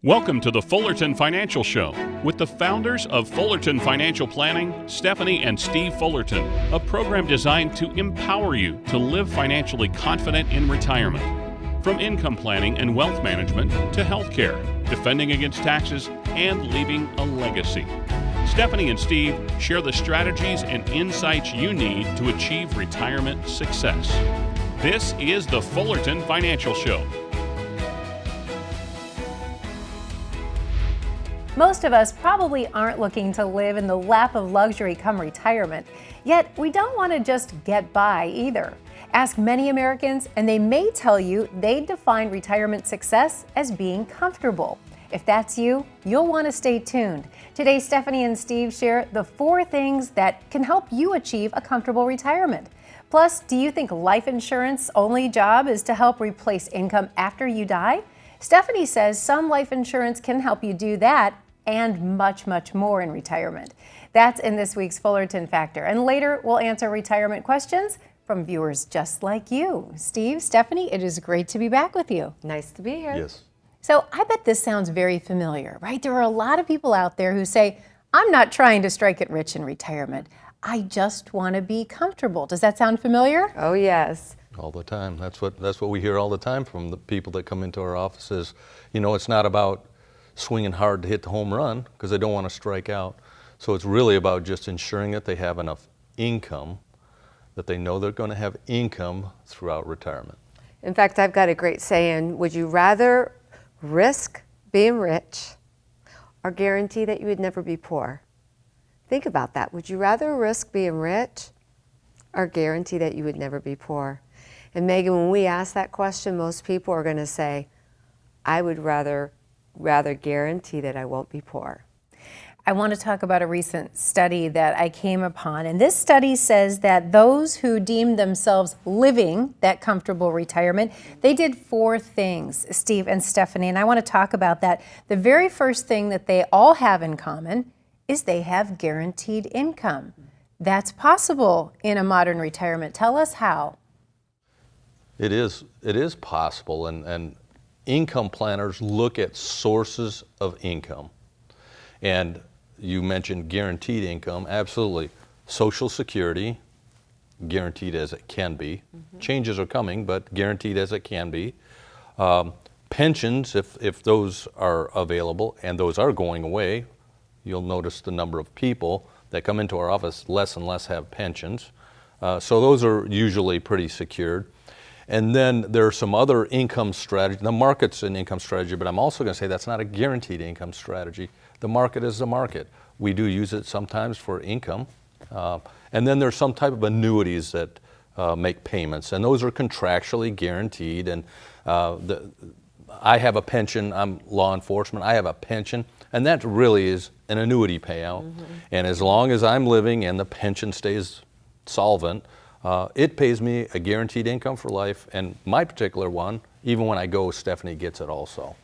Welcome to the Fullerton Financial Show with the founders of Fullerton Financial Planning, Stephanie and Steve Fullerton, a program designed to empower you to live financially confident in retirement. From income planning and wealth management to healthcare, defending against taxes, and leaving a legacy. Stephanie and Steve share the strategies and insights you need to achieve retirement success. This is the Fullerton Financial Show. Most of us probably aren't looking to live in the lap of luxury come retirement, yet we don't want to just get by either. Ask many Americans and they may tell you they define retirement success as being comfortable. If that's you, you'll want to stay tuned. Today, Stephanie and Steve share the 4 things that can help you achieve a comfortable retirement. Plus, do you think life insurance only job is to help replace income after you die? Stephanie says some life insurance can help you do that and much, much more in retirement. That's in this week's Fullerton Factor. And later, we'll answer retirement questions from viewers just like you. Steve, Stephanie, it is great to be back with you. Nice to be here. Yes. So I bet this sounds very familiar, right? There are a lot of people out there who say, I'm not trying to strike it rich in retirement. I just want to be comfortable. Does that sound familiar? Oh, yes. All the time. That's what we hear all the time from the people that come into our offices. You know, it's not about swinging hard to hit the home run because they don't want to strike out. So it's really about just ensuring that they have enough income, that they know they're going to have income throughout retirement. In fact, I've got a great saying, would you rather risk being rich or guarantee that you would never be poor? Think about that. Would you rather risk being rich or guarantee that you would never be poor? And Megan, when we ask that question, most people are going to say, I would rather guarantee that I won't be poor. I want to talk about a recent study that I came upon. And this study says that those who deemed themselves living that comfortable retirement, they did 4 things, Steve and Stephanie. And I want to talk about that. The very first thing that they all have in common is they have guaranteed income. That's possible in a modern retirement. Tell us how. It is possible, and income planners look at sources of income. And you mentioned guaranteed income, absolutely. Social Security, guaranteed as it can be. Changes are coming, but guaranteed as it can be. Pensions, if those are available, and those are going away, you'll notice the number of people that come into our office, less and less have pensions. So those are usually pretty secured. And then there are some other income strategies. The market's an income strategy, but I'm also going to say that's not a guaranteed income strategy. The market is the market. We do use it sometimes for income. And then there's some type of annuities that make payments, and those are contractually guaranteed. And I have a pension. I'm law enforcement. I have a pension, and that really is an annuity payout. And as long as I'm living and the pension stays solvent, it pays me a guaranteed income for life, and my particular one, even when I go, Stephanie gets it also.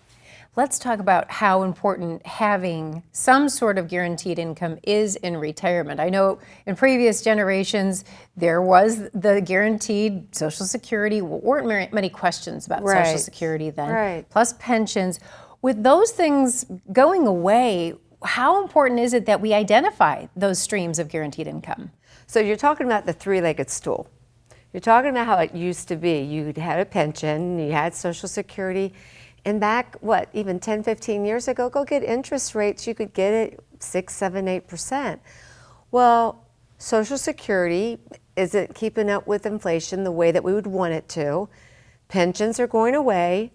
Let's talk about how important having some sort of guaranteed income is in retirement. I know in previous generations, there was the guaranteed Social Security. Weren't many questions about Social Security then, plus pensions. With those things going away, how important is it that we identify those streams of guaranteed income? So you're talking about the 3-legged stool. You're talking about how it used to be. You had a pension, you had Social Security, and back, even 10, 15 years ago, go get interest rates, you could get it 6, 7, 8%. Well, Social Security isn't keeping up with inflation the way that we would want it to. Pensions are going away,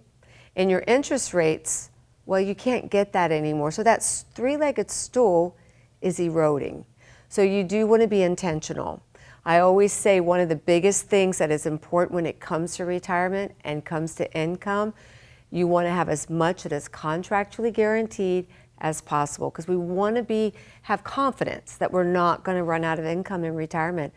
and your interest rates, well, you can't get that anymore. So that 3-legged stool is eroding. So you do want to be intentional. I always say one of the biggest things that is important when it comes to retirement and comes to income, you want to have as much that is contractually guaranteed as possible, because we want to have confidence that we're not going to run out of income in retirement.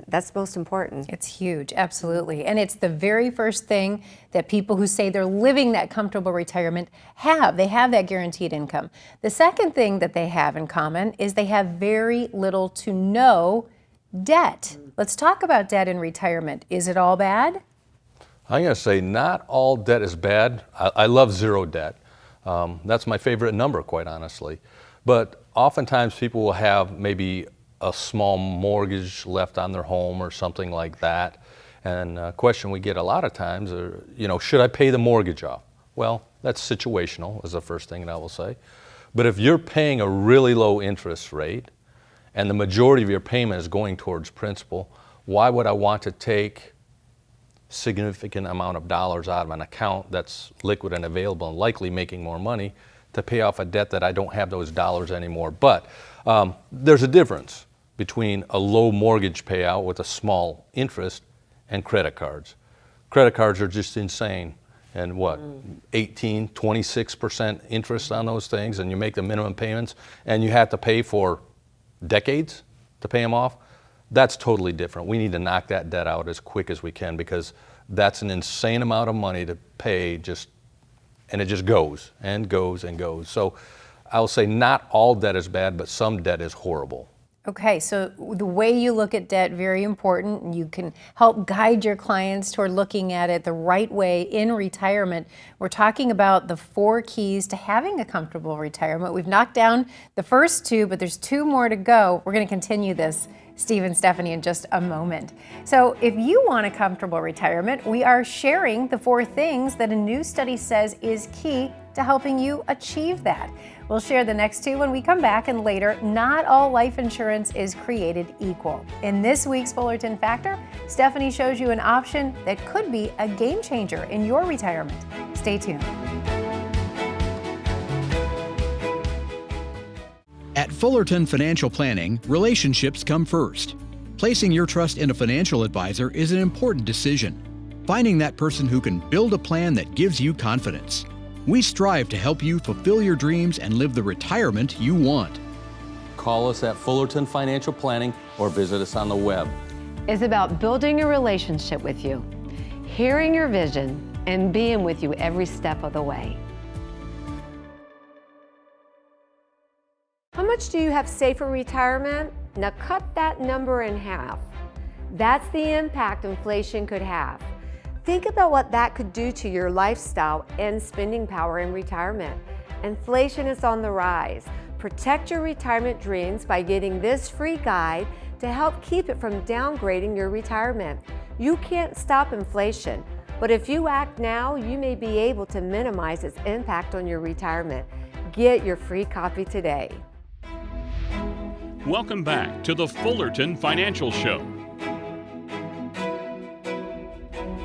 That's most important. It's huge, absolutely. And it's the very first thing that people who say they're living that comfortable retirement have. They have that guaranteed income. The second thing that they have in common is they have very little to no debt. Let's talk about debt in retirement. Is it all bad? I'm going to say not all debt is bad. I love zero debt. That's my favorite number, quite honestly. But oftentimes people will have maybe a small mortgage left on their home or something like that. And a question we get a lot of times are, should I pay the mortgage off? Well, that's situational, is the first thing that I will say. But if you're paying a really low interest rate and the majority of your payment is going towards principal, why would I want to take significant amount of dollars out of an account that's liquid and available and likely making more money to pay off a debt that I don't have those dollars anymore? But there's a difference between a low mortgage payout with a small interest and credit cards. Credit cards are just insane. And 18, 26% interest on those things, and you make the minimum payments, and you have to pay for decades to pay them off. That's totally different. We need to knock that debt out as quick as we can, because that's an insane amount of money to pay, and it just goes and goes and goes. So I'll say not all debt is bad, but some debt is horrible. Okay, so the way you look at debt, very important. You can help guide your clients toward looking at it the right way in retirement. We're talking about the 4 keys to having a comfortable retirement. We've knocked down the first 2, but there's 2 more to go. We're going to continue this, Steve and Stephanie, in just a moment. So if you want a comfortable retirement, we are sharing the 4 things that a new study says is key to helping you achieve that. We'll share the next 2 when we come back, and later, not all life insurance is created equal. In this week's Fullerton Factor, Stephanie shows you an option that could be a game changer in your retirement. Stay tuned. At Fullerton Financial Planning, relationships come first. Placing your trust in a financial advisor is an important decision. Finding that person who can build a plan that gives you confidence. We strive to help you fulfill your dreams and live the retirement you want. Call us at Fullerton Financial Planning or visit us on the web. It's about building a relationship with you, hearing your vision, and being with you every step of the way. How much do you have saved for retirement? Now cut that number in half. That's the impact inflation could have. Think about what that could do to your lifestyle and spending power in retirement. Inflation is on the rise. Protect your retirement dreams by getting this free guide to help keep it from downgrading your retirement. You can't stop inflation, but if you act now, you may be able to minimize its impact on your retirement. Get your free copy today. Welcome back to the Fullerton Financial Show.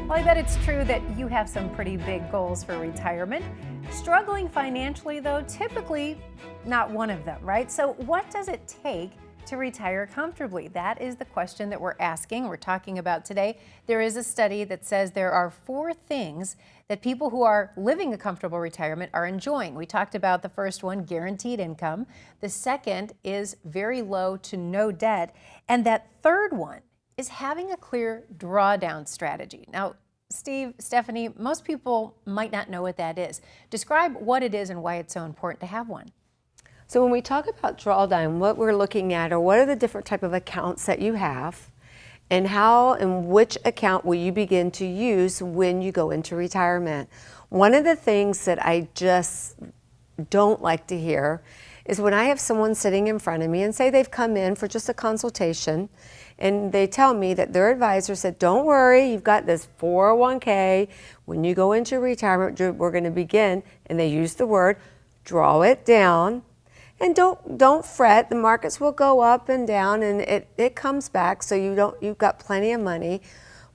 Well, I bet it's true that you have some pretty big goals for retirement. Struggling financially, though, typically not one of them, right? So what does it take to retire comfortably? That is the question that we're asking, we're talking about today. There is a study that says there are 4 things that people who are living a comfortable retirement are enjoying. We talked about the first one, guaranteed income. The second is very low to no debt. And that third one is having a clear drawdown strategy. Now, Steve, Stephanie, most people might not know what that is. Describe what it is and why it's so important to have one. So when we talk about drawdown, what we're looking at are what are the different type of accounts that you have, and how and which account will you begin to use when you go into retirement. One of the things that I just don't like to hear is when I have someone sitting in front of me and say they've come in for just a consultation, and they tell me that their advisor said, don't worry, you've got this 401k. When you go into retirement, we're going to begin, and they use the word, draw it down. And don't fret, the markets will go up and down, and it comes back, so you've got plenty of money.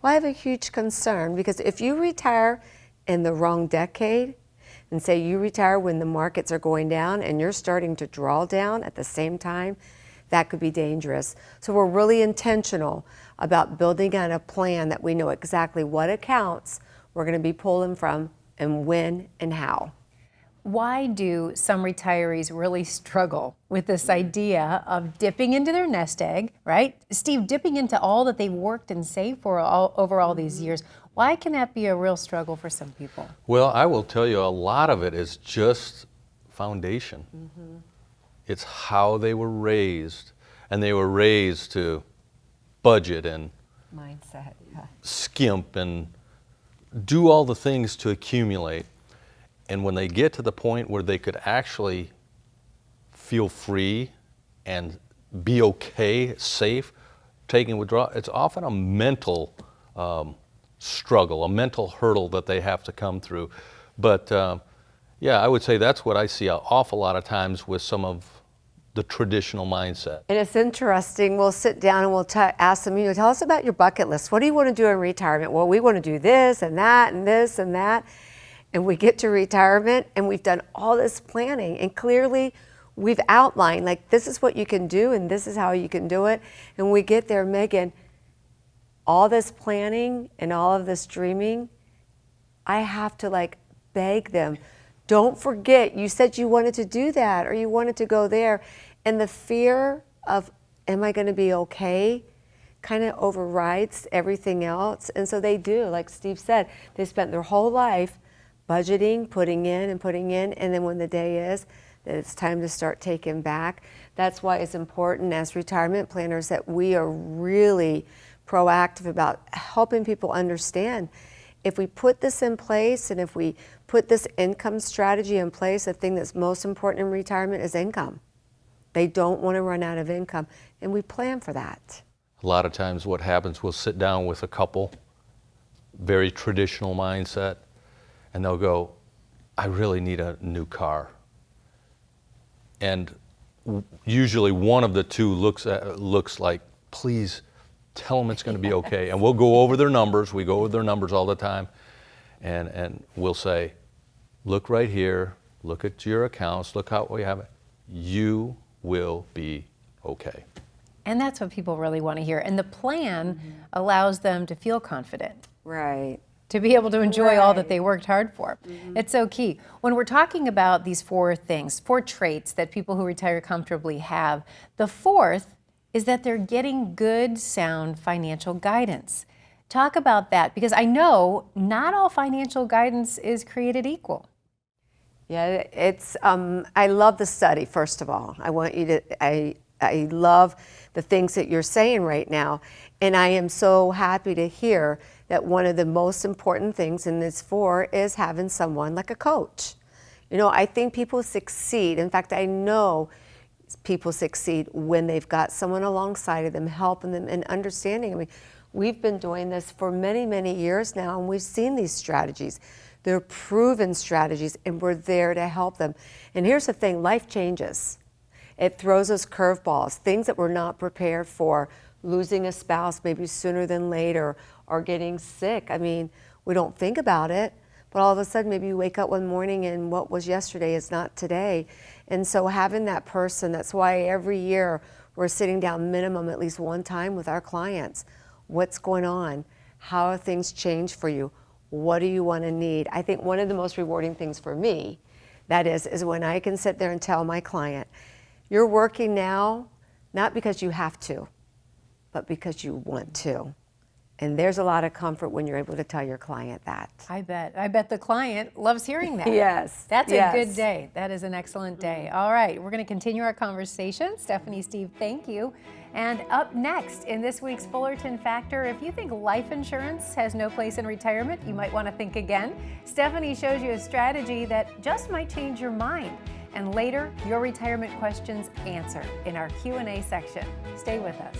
Well, I have a huge concern, because if you retire in the wrong decade, and say you retire when the markets are going down and you're starting to draw down at the same time, that could be dangerous. So we're really intentional about building out a plan that we know exactly what accounts we're going to be pulling from and when and how. Why do some retirees really struggle with this idea of dipping into their nest egg, right? Steve, dipping into all that they've worked and saved for over all these years. Why can that be a real struggle for some people? Well, I will tell you, a lot of it is just foundation. Mm-hmm. It's how they were raised, and they were raised to budget and mindset, skimp and do all the things to accumulate. And when they get to the point where they could actually feel free and be okay, safe, taking withdrawal, it's often a mental struggle, a mental hurdle that they have to come through. But yeah, I would say that's what I see an awful lot of times with some of the traditional mindset. And it's interesting, we'll sit down and we'll ask them, tell us about your bucket list. What do you want to do in retirement? Well, we want to do this and that and this and that. And we get to retirement and we've done all this planning, and clearly we've outlined, like, this is what you can do and this is how you can do it. And we get there, Megan, all this planning and all of this dreaming, I have to beg them, don't forget, you said you wanted to do that or you wanted to go there. And the fear of, am I going to be okay, kind of overrides everything else. And so they do, like Steve said, they spent their whole life budgeting, putting in, and then when the day is that it's time to start taking back, that's why it's important as retirement planners that we are really proactive about helping people understand, if we put this in place and if we put this income strategy in place, the thing that's most important in retirement is income. They don't want to run out of income, and we plan for that. A lot of times what happens, we'll sit down with a couple, very traditional mindset, and they'll go, I really need a new car. And usually one of the two looks like, please tell them it's going to be okay. And we'll go over their numbers. We go over their numbers all the time. And we'll say, look right here, look at your accounts, look how we have it. You will be okay. And that's what people really want to hear. And the plan allows them to feel confident. Right. To be able to enjoy all that they worked hard for. It's so key. When we're talking about these four traits that people who retire comfortably have, the fourth is that they're getting good, sound financial guidance. Talk about that, because I know not all financial guidance is created equal. Yeah, it's, I love the study, first of all. I want you to, I love the things that you're saying right now. And I am so happy to hear that one of the most important things in this four is having someone like a coach. I think people succeed. In fact, I know people succeed when they've got someone alongside of them, helping them and understanding. I mean, we've been doing this for many, many years now, and we've seen these strategies. They're proven strategies, and we're there to help them. And here's the thing, life changes. It throws us curveballs, things that we're not prepared for, losing a spouse maybe sooner than later, or getting sick. I mean, we don't think about it, but all of a sudden maybe you wake up one morning and what was yesterday is not today. And so having that person, that's why every year we're sitting down minimum at least one time with our clients. What's going on? How have things changed for you? What do you want to need? I think one of the most rewarding things for me, that is when I can sit there and tell my client, you're working now, not because you have to, but because you want to. And there's a lot of comfort when you're able to tell your client that. I bet the client loves hearing that. Yes. That's a good day. That is an excellent day. All right, we're going to continue our conversation. Stephanie, Steve, thank you. And up next in this week's Fullerton Factor, if you think life insurance has no place in retirement, you might want to think again. Stephanie shows you a strategy that just might change your mind. And later, your retirement questions answered in our Q&A section. Stay with us.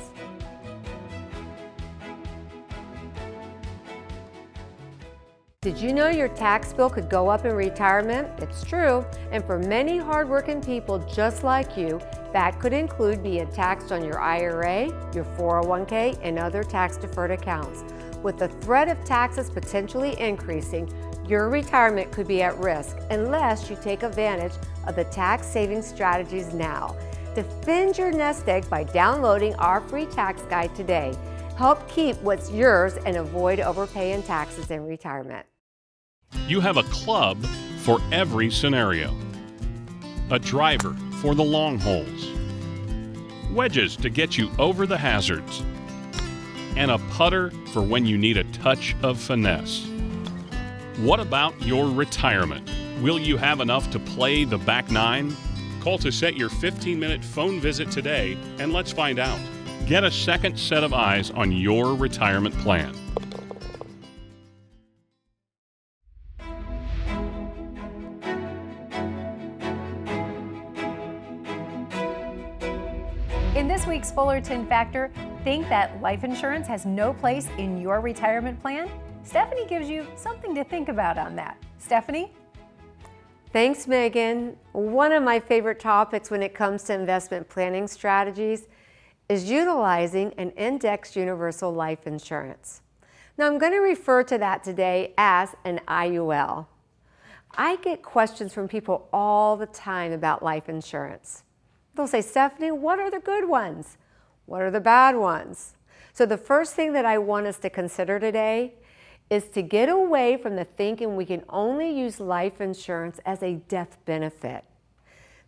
Did you know your tax bill could go up in retirement? It's true. And for many hardworking people just like you, that could include being taxed on your IRA, your 401k, and other tax-deferred accounts. With the threat of taxes potentially increasing, your retirement could be at risk unless you take advantage of the tax saving strategies now. Defend your nest egg by downloading our free tax guide today. Help keep what's yours and avoid overpaying taxes in retirement. You have a club for every scenario. A driver for the long holes. Wedges to get you over the hazards. And a putter for when you need a touch of finesse. What about your retirement? Will you have enough to play the back nine? Call to set your 15-minute phone visit today and let's find out. Get a second set of eyes on your retirement plan. In this week's Fullerton Factor, think that life insurance has no place in your retirement plan? Stephanie gives you something to think about on that. Stephanie? Thanks, Megan. One of my favorite topics when it comes to investment planning strategies is utilizing an indexed universal life insurance. Now, I'm going to refer to that today as an I.U.L. I get questions from people all the time about life insurance. They'll say, Stephanie, what are the good ones? What are the bad ones? So the first thing that I want us to consider today is to get away from the thinking we can only use life insurance as a death benefit.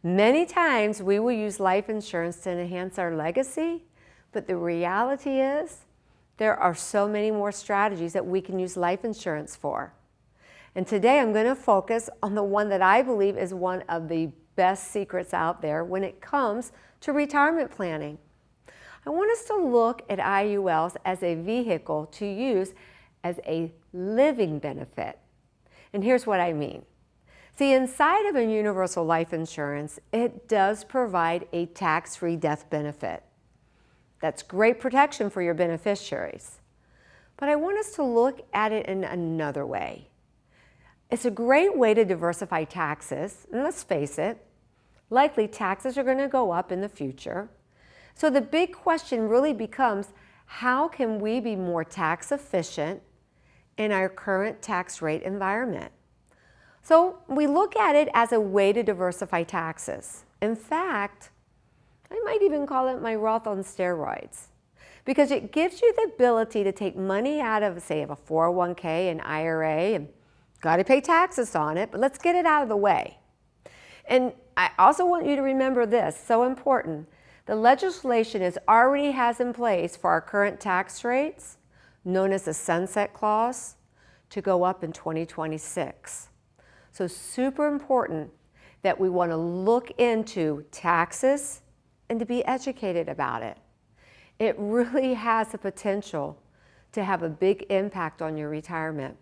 Many times we will use life insurance to enhance our legacy, but the reality is there are so many more strategies that we can use life insurance for. And today I'm going to focus on the one that I believe is one of the best secrets out there when it comes to retirement planning. I want us to look at I.U.Ls as a vehicle to use as a living benefit. And here's what I mean. See, inside of a universal life insurance, it does provide a tax-free death benefit. That's great protection for your beneficiaries. But I want us to look at it in another way. It's a great way to diversify taxes, and let's face it, likely taxes are going to go up in the future. So the big question really becomes, how can we be more tax efficient in our current tax rate environment? So we look at it as a way to diversify taxes. In fact, I might even call it my Roth on steroids, because it gives you the ability to take money out of, say, of a 401k, an IRA, and got to pay taxes on it, but let's get it out of the way. And I also want you to remember this, so important. The legislation already has in place for our current tax rates, known as the sunset clause, to go up in 2026. So super important that we want to look into taxes and to be educated about it. It really has the potential to have a big impact on your retirement.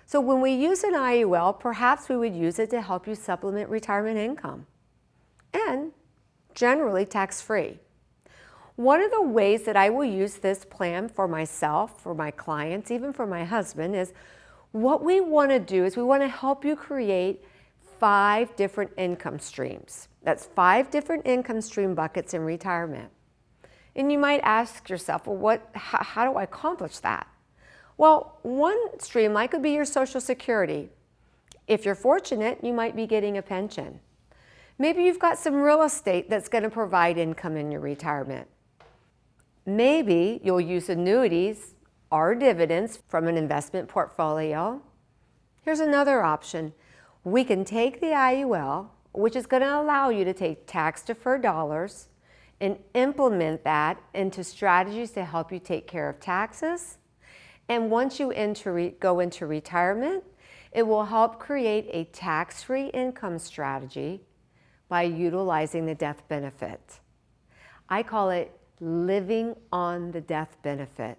So when we use an I.U.L, perhaps we would use it to help you supplement retirement income, and generally tax-free. One of the ways that I will use this plan for myself, for my clients, even for my husband, is what we want to do is we want to help you create 5 different income streams. That's 5 different income stream buckets in retirement. And you might ask yourself, well, how do I accomplish that? Well, one streamline could be your Social Security. If you're fortunate, you might be getting a pension. Maybe you've got some real estate that's going to provide income in your retirement. Maybe you'll use annuities or dividends from an investment portfolio. Here's another option. We can take the I.U.L, which is going to allow you to take tax-deferred dollars and implement that into strategies to help you take care of taxes. And once you go into retirement, it will help create a tax-free income strategy by utilizing the death benefit. I call it living on the death benefit.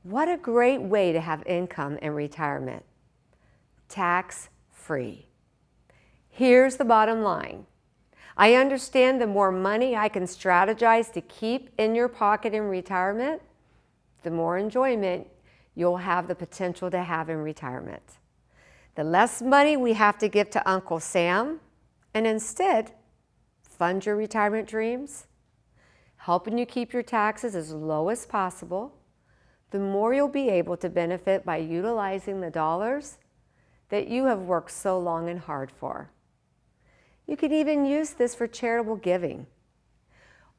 What a great way to have income in retirement. Tax-free. Here's the bottom line. I understand the more money I can strategize to keep in your pocket in retirement, the more enjoyment you'll have the potential to have in retirement. The less money we have to give to Uncle Sam, and instead fund your retirement dreams, helping you keep your taxes as low as possible, the more you'll be able to benefit by utilizing the dollars that you have worked so long and hard for. You could even use this for charitable giving,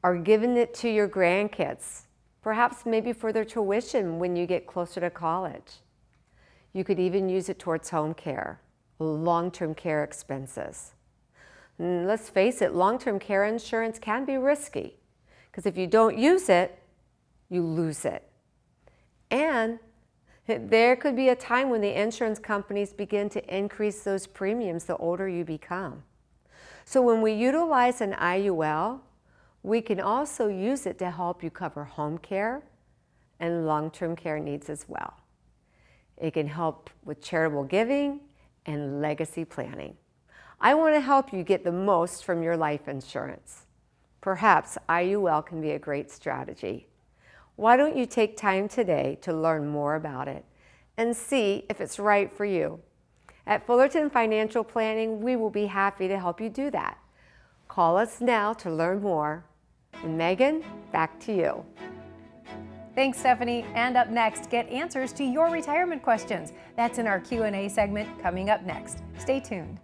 or giving it to your grandkids, perhaps maybe for their tuition when you get closer to college. You could even use it towards home care, long-term care expenses. And let's face it, long-term care insurance can be risky, because if you don't use it, you lose it. And there could be a time when the insurance companies begin to increase those premiums the older you become. So when we utilize an I.U.L, we can also use it to help you cover home care and long-term care needs as well. It can help with charitable giving and legacy planning. I want to help you get the most from your life insurance. Perhaps I.U.L can be a great strategy. Why don't you take time today to learn more about it and see if it's right for you? At Fullerton Financial Planning, we will be happy to help you do that. Call us now to learn more. And Megan, back to you. Thanks, Stephanie. And up next, get answers to your retirement questions. That's in our Q&A segment coming up next. Stay tuned.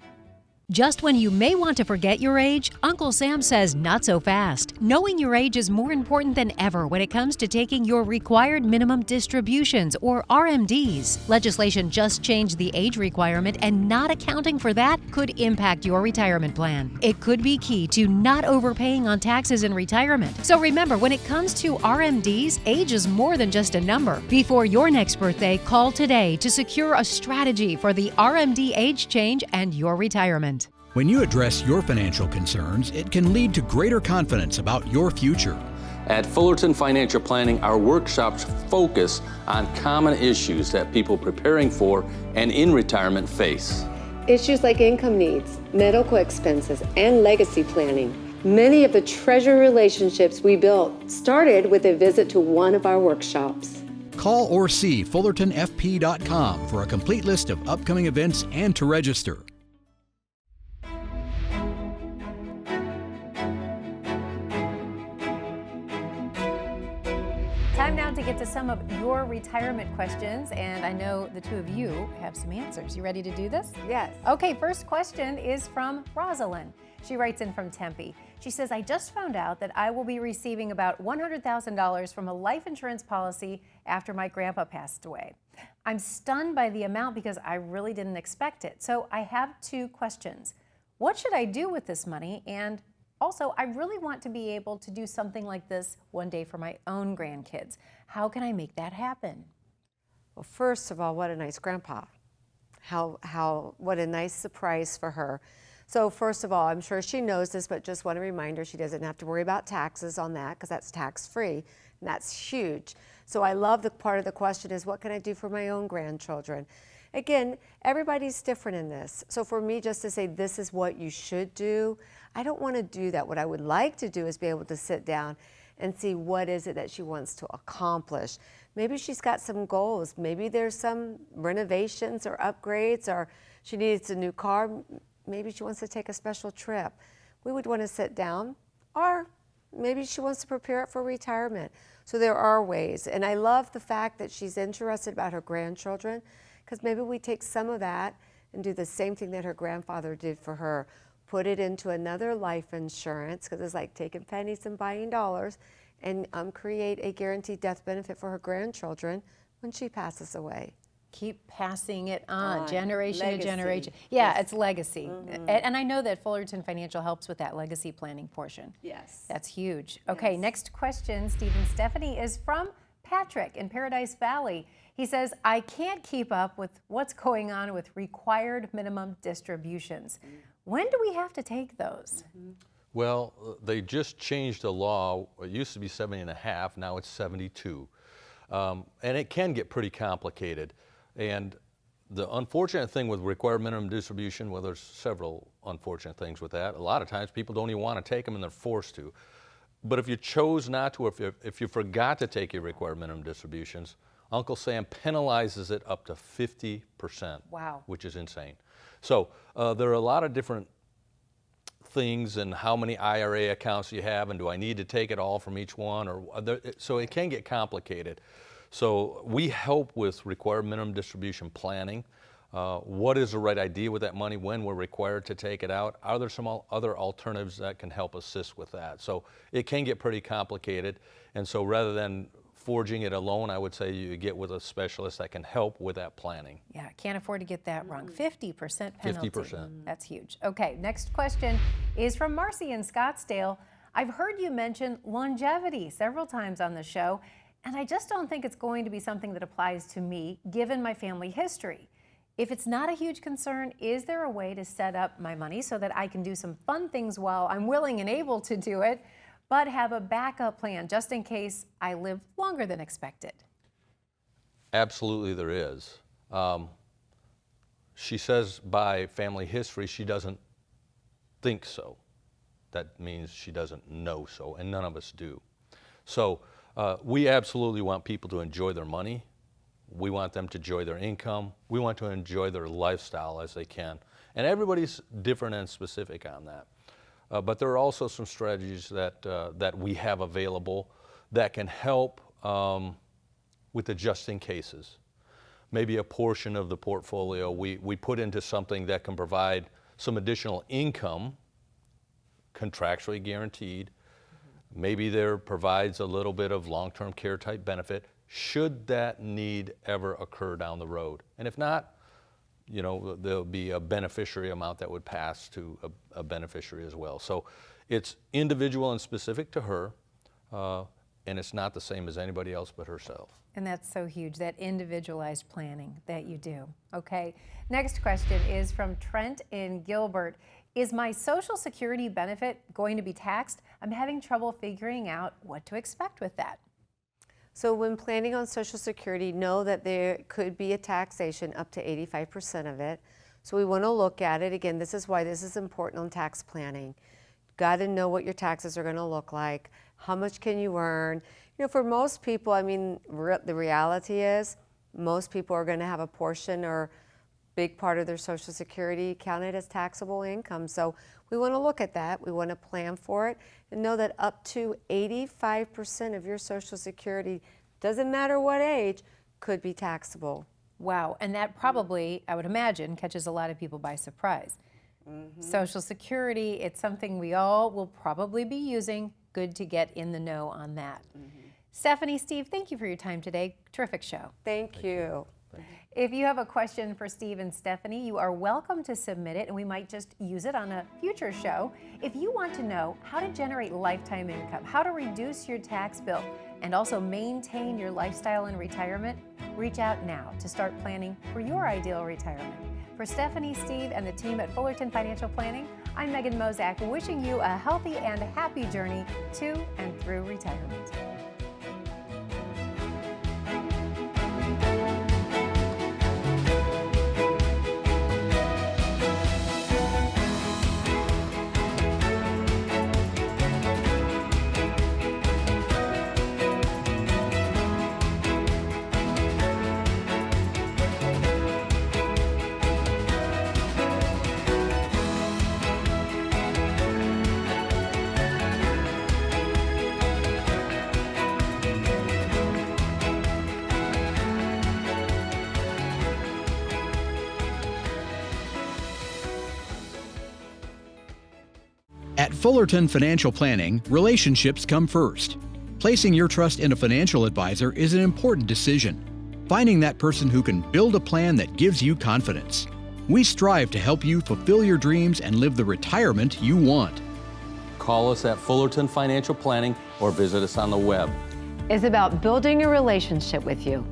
Just when you may want to forget your age, Uncle Sam says not so fast. Knowing your age is more important than ever when it comes to taking your required minimum distributions, or RMDs. Legislation just changed the age requirement, and not accounting for that could impact your retirement plan. It could be key to not overpaying on taxes in retirement. So remember, when it comes to RMDs, age is more than just a number. Before your next birthday, call today to secure a strategy for the RMD age change and your retirement. When you address your financial concerns, it can lead to greater confidence about your future. At Fullerton Financial Planning, our workshops focus on common issues that people preparing for and in retirement face. Issues like income needs, medical expenses, and legacy planning. Many of the treasure relationships we built started with a visit to one of our workshops. Call or see FullertonFP.com for a complete list of upcoming events and to register. Time now to get to some of your retirement questions, and I know the two of you have some answers. You ready to do this? Yes. Okay, first question is from Rosalind. She writes in from Tempe. She says, I just found out that I will be receiving about $100,000 from a life insurance policy after my grandpa passed away. I'm stunned by the amount because I really didn't expect it. So I have two questions. What should I do with this money? And also, I really want to be able to do something like this one day for my own grandkids. How can I make that happen? Well, first of all, what a nice grandpa. What a nice surprise for her. So first of all, I'm sure she knows this, but just want to remind her she doesn't have to worry about taxes on that because that's tax-free, and that's huge. So I love the part of the question is, what can I do for my own grandchildren? Again, everybody's different in this. So for me just to say this is what you should do, I don't want to do that. What I would like to do is be able to sit down and see what is it that she wants to accomplish. Maybe she's got some goals. Maybe there's some renovations or upgrades, or she needs a new car. Maybe she wants to take a special trip. We would want to sit down, or maybe she wants to prepare it for retirement. So there are ways. And I love the fact that she's interested about her grandchildren, because maybe we take some of that and do the same thing that her grandfather did for her. Put it into another life insurance, because it's like taking pennies and buying dollars, and create a guaranteed death benefit for her grandchildren when she passes away. Keep passing it on, generation legacy. to generation. Yeah, yes. It's legacy. And I know that Fullerton Financial helps with that legacy planning portion. Yes. That's huge. Okay, Yes. Next question, Stephen Stephanie, is from Patrick in Paradise Valley. He says, I can't keep up with what's going on with required minimum distributions. When do we have to take those? Well, they just changed the law. It used to be 70.5, now it's 72. And it can get pretty complicated. And the unfortunate thing with required minimum distribution, well, there's several unfortunate things with that. A lot of times people don't even want to take them and they're forced to. But if you chose not to, or if you forgot to take your required minimum distributions, Uncle Sam penalizes it up to 50%. Wow. Which is insane. So there are a lot of different things and how many IRA accounts you have, and do I need to take it all from each one? So it can get complicated. So we help with required minimum distribution planning. What is the right idea with that money when we're required to take it out? Are there some other alternatives that can help assist with that? So it can get pretty complicated. And so rather than forging it alone, I would say you get with a specialist that can help with that planning. Yeah, can't afford to get that wrong. 50% penalty. 50%. That's huge. Okay, next question is from Marcy in Scottsdale. I've heard you mention longevity several times on the show, and I just don't think it's going to be something that applies to me, given my family history. If it's not a huge concern, is there a way to set up my money so that I can do some fun things while I'm willing and able to do it, but have a backup plan just in case I live longer than expected? Absolutely there is. She says by family history she doesn't think so. that means she doesn't know so, and none of us do. So we absolutely want people to enjoy their money. We want them to enjoy their income. We want to enjoy their lifestyle as they can. And everybody's different and specific on that. But there are also some strategies that we have available that can help with adjusting cases. Maybe a portion of the portfolio we put into something that can provide some additional income, contractually guaranteed. Maybe there provides a little bit of long-term care type benefit should that need ever occur down the road. And if not, you know, there'll be a beneficiary amount that would pass to a beneficiary as well. So it's individual and specific to her, and it's not the same as anybody else but herself. And that's so huge, that individualized planning that you do. Okay, next question is from Trent in Gilbert. Is my Social Security benefit going to be taxed? I'm having trouble figuring out what to expect with that. So when planning on Social Security, know that there could be a taxation up to 85% of it. So we want to look at it. Again, this is why this is important on tax planning. Got to know what your taxes are going to look like. How much can you earn? You know, for most people, I mean, the reality is most people are going to have a portion or big part of their Social Security counted as taxable income. So we want to look at that. We want to plan for it and know that up to 85% of your Social Security, doesn't matter what age, could be taxable. Wow, and that probably, I would imagine, catches a lot of people by surprise. Social Security, it's something we all will probably be using. Good to get in the know on that. Stephanie, Steve, thank you for your time today. Terrific show. Thank you. If you have a question for Steve and Stephanie, you are welcome to submit it, and we might just use it on a future show. If you want to know how to generate lifetime income, how to reduce your tax bill, and also maintain your lifestyle in retirement, reach out now to start planning for your ideal retirement. For Stephanie, Steve, and the team at Fullerton Financial Planning, I'm Megan Mozak, wishing you a healthy and happy journey to and through retirement. At Fullerton Financial Planning, relationships come first. Placing your trust in a financial advisor is an important decision. Finding that person who can build a plan that gives you confidence. We strive to help you fulfill your dreams and live the retirement you want. Call us at Fullerton Financial Planning or visit us on the web. It's about building a relationship with you,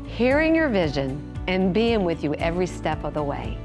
hearing your vision, and being with you every step of the way.